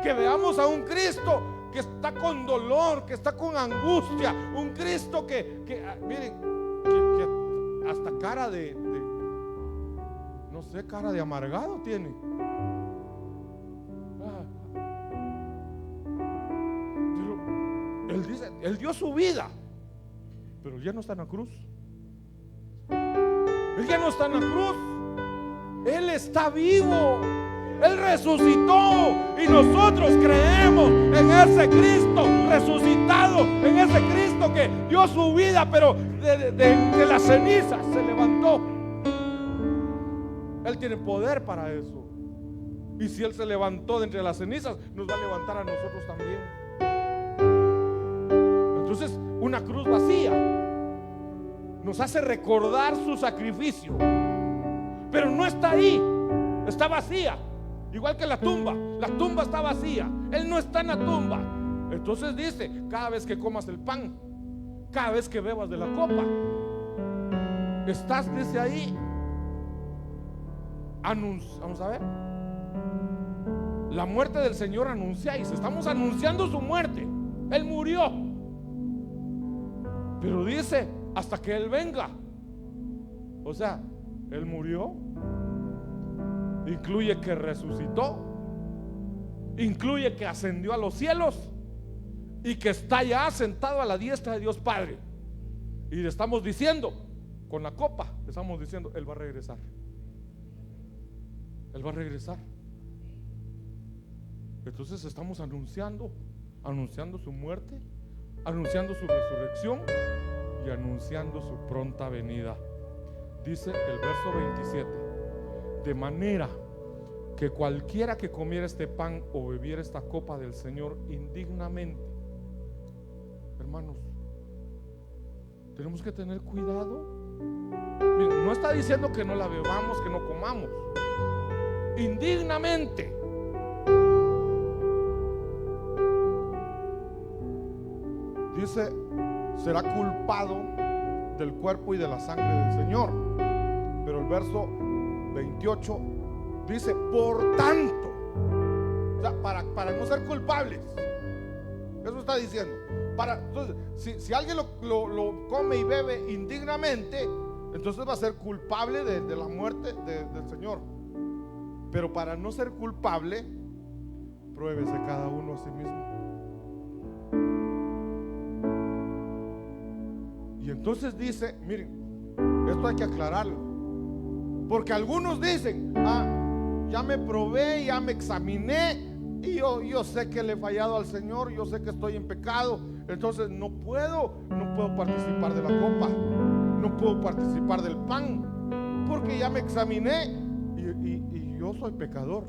que veamos a un Cristo que está con dolor, que está con angustia, un Cristo que miren, que hasta cara de no sé, cara de amargado tiene. Pero Él dice, Él dio su vida, pero Él ya no está en la cruz. Él ya no está en la cruz. Él está vivo. Él resucitó y nosotros creemos en ese Cristo resucitado, en ese Cristo que dio su vida, pero de las cenizas se levantó. Él tiene poder para eso. Y si Él se levantó de entre las cenizas, nos va a levantar a nosotros también. Entonces, una cruz vacía nos hace recordar su sacrificio, pero no está ahí, está vacía. Igual que la tumba está vacía. Él no está en la tumba. Entonces dice, cada vez que comas el pan, cada vez que bebas de la copa, estás desde ahí. Vamos a ver. La muerte del Señor anunciáis. Estamos anunciando su muerte. Él murió, pero dice, hasta que Él venga. O sea, Él murió, incluye que resucitó, incluye que ascendió a los cielos y que está ya sentado a la diestra de Dios Padre. Y le estamos diciendo, con la copa, le estamos diciendo, Él va a regresar. Él va a regresar. Entonces estamos anunciando su muerte, anunciando su resurrección y anunciando su pronta venida. Dice el verso 27: de manera que cualquiera que comiera este pan o bebiera esta copa del Señor indignamente. Hermanos, tenemos que tener cuidado. Miren, no está diciendo que no la bebamos, que no comamos. Indignamente. Dice, será culpado del cuerpo y de la sangre del Señor. Pero el verso 28 dice, por tanto, o sea, para no ser culpables. Eso está diciendo. Entonces, si alguien lo come y bebe indignamente, entonces va a ser culpable de la muerte del Señor. Pero para no ser culpable, pruébese cada uno a sí mismo. Y entonces dice, miren, esto hay que aclararlo, porque algunos dicen, ya me probé, ya me examiné, y yo sé que le he fallado al Señor, yo sé que estoy en pecado, entonces no puedo participar de la copa, no puedo participar del pan, porque ya me examiné y yo soy pecador.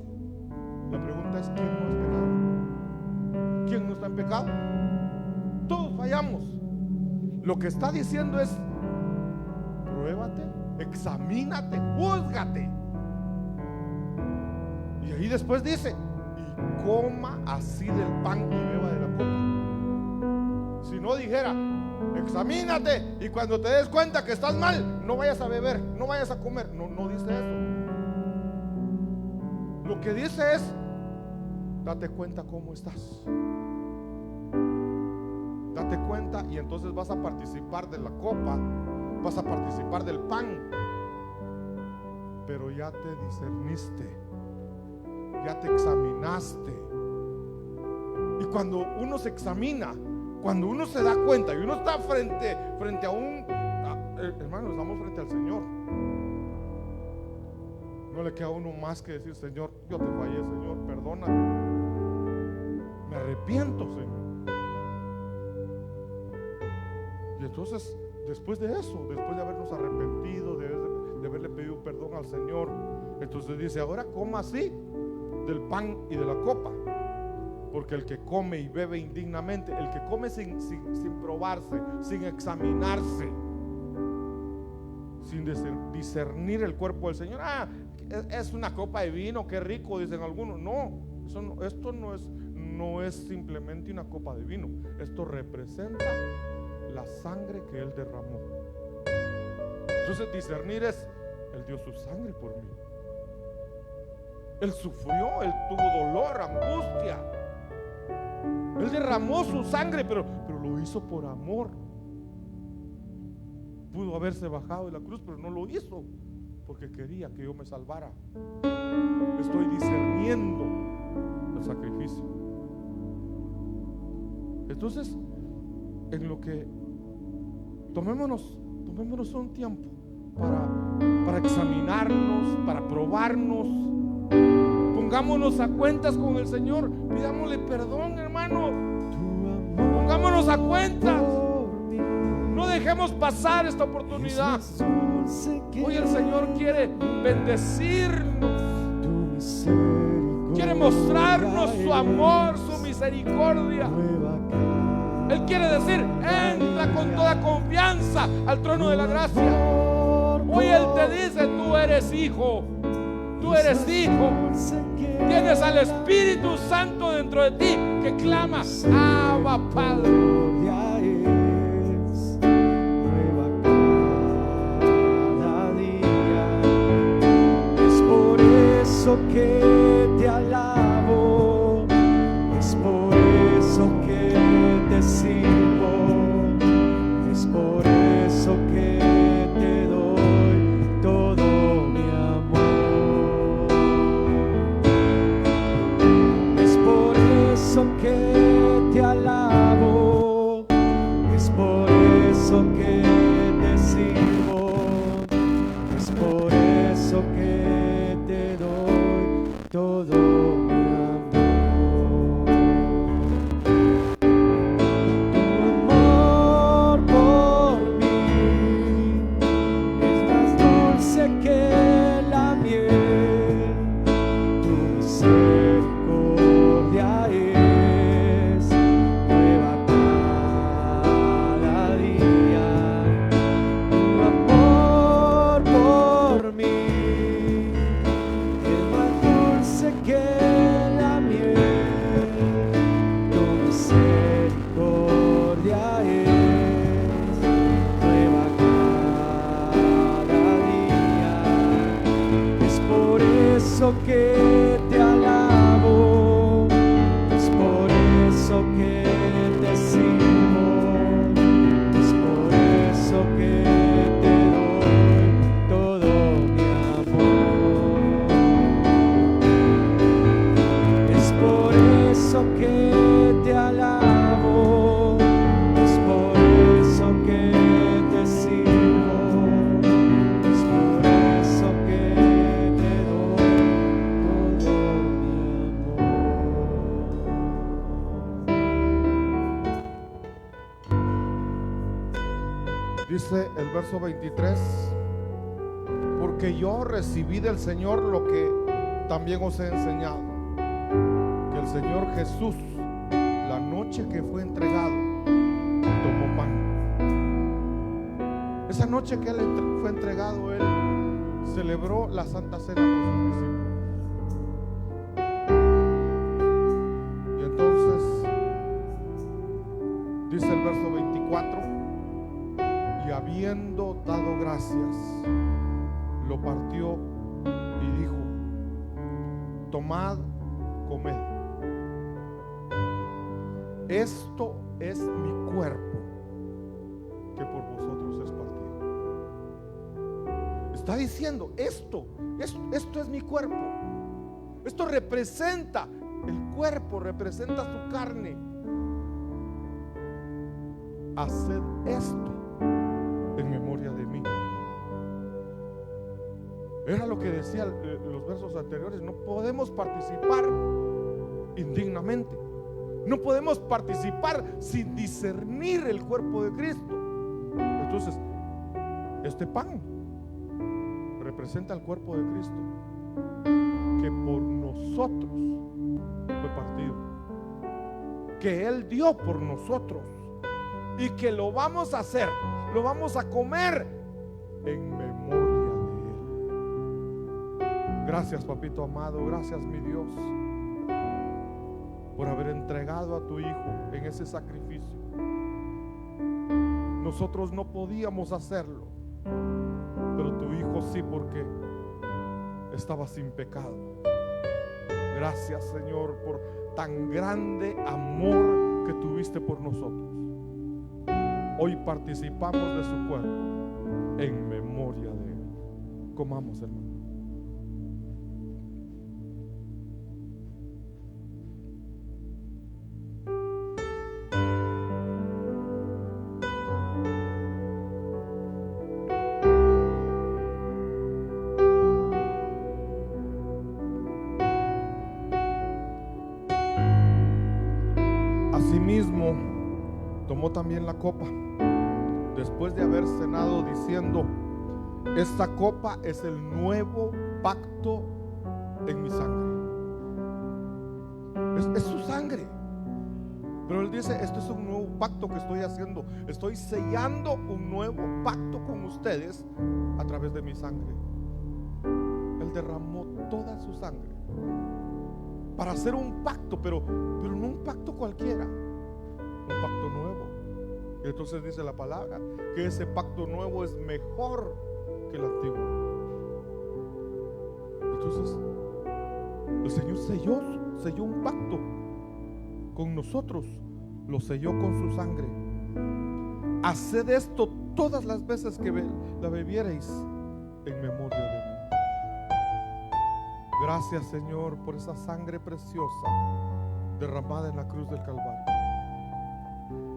La pregunta es, ¿quién no es pecador? ¿Quién no está en pecado? Todos fallamos. Lo que está diciendo es, pruébate, examínate, júzgate. Y ahí después dice, y coma así del pan y beba de la copa. Si no dijera, examínate y cuando te des cuenta que estás mal, no vayas a beber, no vayas a comer. No dice eso. Lo que dice es, date cuenta cómo estás. Date cuenta y entonces vas a participar de la copa, vas a participar del pan, pero ya te discerniste, ya te examinaste. Y cuando uno se examina, cuando uno se da cuenta y uno está frente a un hermano, estamos frente al Señor, no le queda a uno más que decir, Señor, yo te fallé, Señor, perdóname, me arrepiento, Señor. Y entonces, después de eso, después de habernos arrepentido, de haberle pedido perdón al Señor. Entonces dice: ahora coma así del pan y de la copa, porque el que come y bebe indignamente, el que come sin probarse, sin examinarse, sin discernir el cuerpo del Señor, es una copa de vino, qué rico, dicen algunos. No, esto no es simplemente una copa de vino. Esto representa la sangre que Él derramó. Entonces discernir es: Él dio su sangre por mí, Él sufrió, Él tuvo dolor, angustia, Él derramó su sangre, pero lo hizo por amor. Pudo haberse bajado de la cruz, pero no lo hizo porque quería que yo me salvara. Estoy discerniendo el sacrificio. Entonces, en lo que tomémonos un tiempo para examinarnos, para probarnos. Pongámonos a cuentas con el Señor, pidámosle perdón, hermano. Pongámonos a cuentas. No dejemos pasar esta oportunidad. Hoy el Señor quiere bendecirnos, quiere mostrarnos su amor, su misericordia. Él quiere decir: entra con toda confianza al trono de la gracia. Hoy Él te dice: tú eres hijo, tú eres hijo. Tienes al Espíritu Santo dentro de ti que clama: Abba, Padre. Que te alabo, es por eso que te sirvo, es por eso que te doy todo mi amor, es por eso que te alabo, es por eso que te sirvo, es por eso que te doy todo mi amor. Tu amor por mí es más dulce que la miel. Tu misericordia es nueva cada día. Tu amor por mí que la miel, tu misericordia es nueva cada día. Es por eso que te alabo, es por eso que te sirvo, es por eso que te doy todo mi amor. Por eso que te alabo, es por eso que te sirvo, es por eso que te doy todo mi amor. Dice el verso 23: porque yo recibí del Señor lo que también os he enseñado, que el Señor Jesús, la noche que fue entregado, tomó pan. Esa noche que Él fue entregado, Él celebró la Santa Cena con sus discípulos. Y entonces dice el verso 24: y habiendo dado gracias, lo partió y dijo: tomad, comed, esto es mi cuerpo que por vosotros es partido. Está diciendo: esto es mi cuerpo. Esto representa, el cuerpo representa su carne. Haced esto en memoria de mí. Era lo que decía los versos anteriores. No podemos participar indignamente. No podemos participar sin discernir el cuerpo de Cristo. Entonces, este pan representa el cuerpo de Cristo, que por nosotros fue partido, que Él dio por nosotros y que lo vamos a hacer, lo vamos a comer en memoria de Él. Gracias, papito amado, gracias, mi Dios, por haber entregado a tu Hijo en ese sacrificio. Nosotros no podíamos hacerlo, pero tu Hijo sí, porque estaba sin pecado. Gracias, Señor, por tan grande amor que tuviste por nosotros. Hoy participamos de su cuerpo en memoria de Él. Comamos, hermano. Asimismo, tomó también la copa, después de haber cenado, diciendo: esta copa es el nuevo pacto en mi sangre. Es su sangre. Pero Él dice: esto es un nuevo pacto que estoy haciendo. Estoy sellando un nuevo pacto con ustedes a través de mi sangre. Él derramó toda su sangre para hacer un pacto, pero no un pacto cualquiera, un pacto nuevo. Y entonces dice la palabra que ese pacto nuevo es mejor que el antiguo. Entonces el Señor selló un pacto con nosotros, lo selló con su sangre. Haced esto todas las veces que la bebiereis en memoria de mí. Gracias, Señor, por esa sangre preciosa derramada en la cruz del Calvario.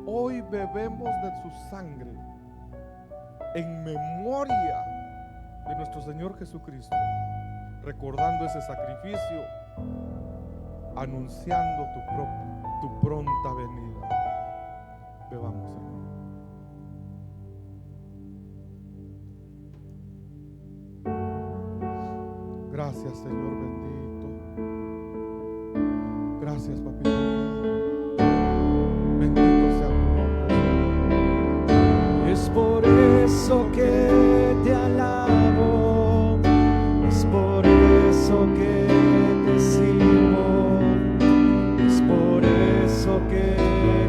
Hoy bebemos de su sangre en memoria de nuestro Señor Jesucristo, recordando ese sacrificio, anunciando tu pronta venida. Bebamos, hermano. Gracias, Señor bendito. Gracias, papito. Bendito sea tu nombre. Es por eso que te alabo, es por eso que te sirvo, es por eso que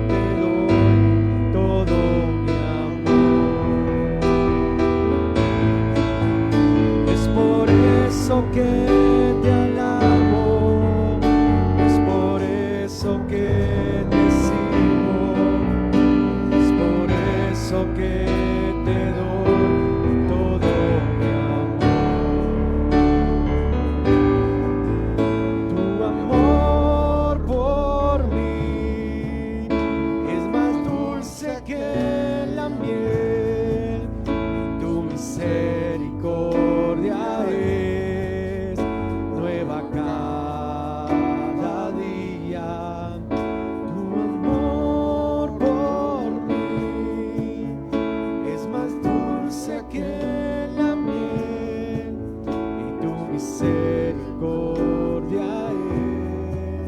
te doy todo mi amor. Es por eso que te alabo, es por eso que te sirvo, es por eso que te doy todo mi amor. Tu amor por mí es más dulce que la miel, y tu misericordia es nueva cada día. Tu amor por mí es más dulce que la miel, y tu misericordia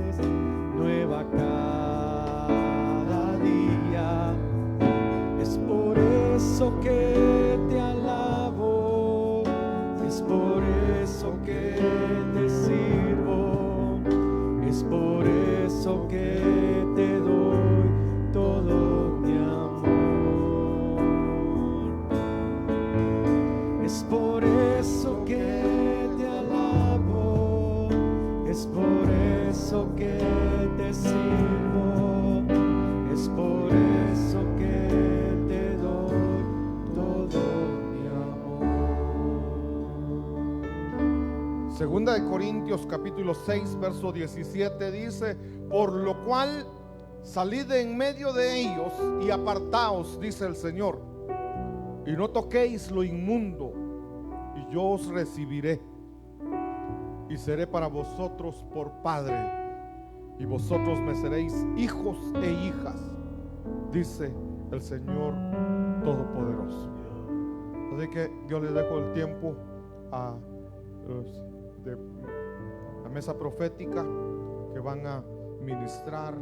es nueva cada día. Es por eso que te alabo, es por eso que te sirvo, es por eso que te doy todo mi amor. Es por eso que te alabo, es por eso que te sirvo, es por eso que te doy todo mi amor. Segunda de Corintios capítulo 6 verso 17 dice: por lo cual salid de en medio de ellos y apartaos, dice el Señor, y no toquéis lo inmundo, y yo os recibiré y seré para vosotros por Padre, y vosotros me seréis hijos e hijas, dice el Señor Todopoderoso. Así que yo les dejo el tiempo a los de la mesa profética que van a ministrar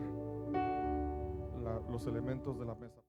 los elementos de la mesa.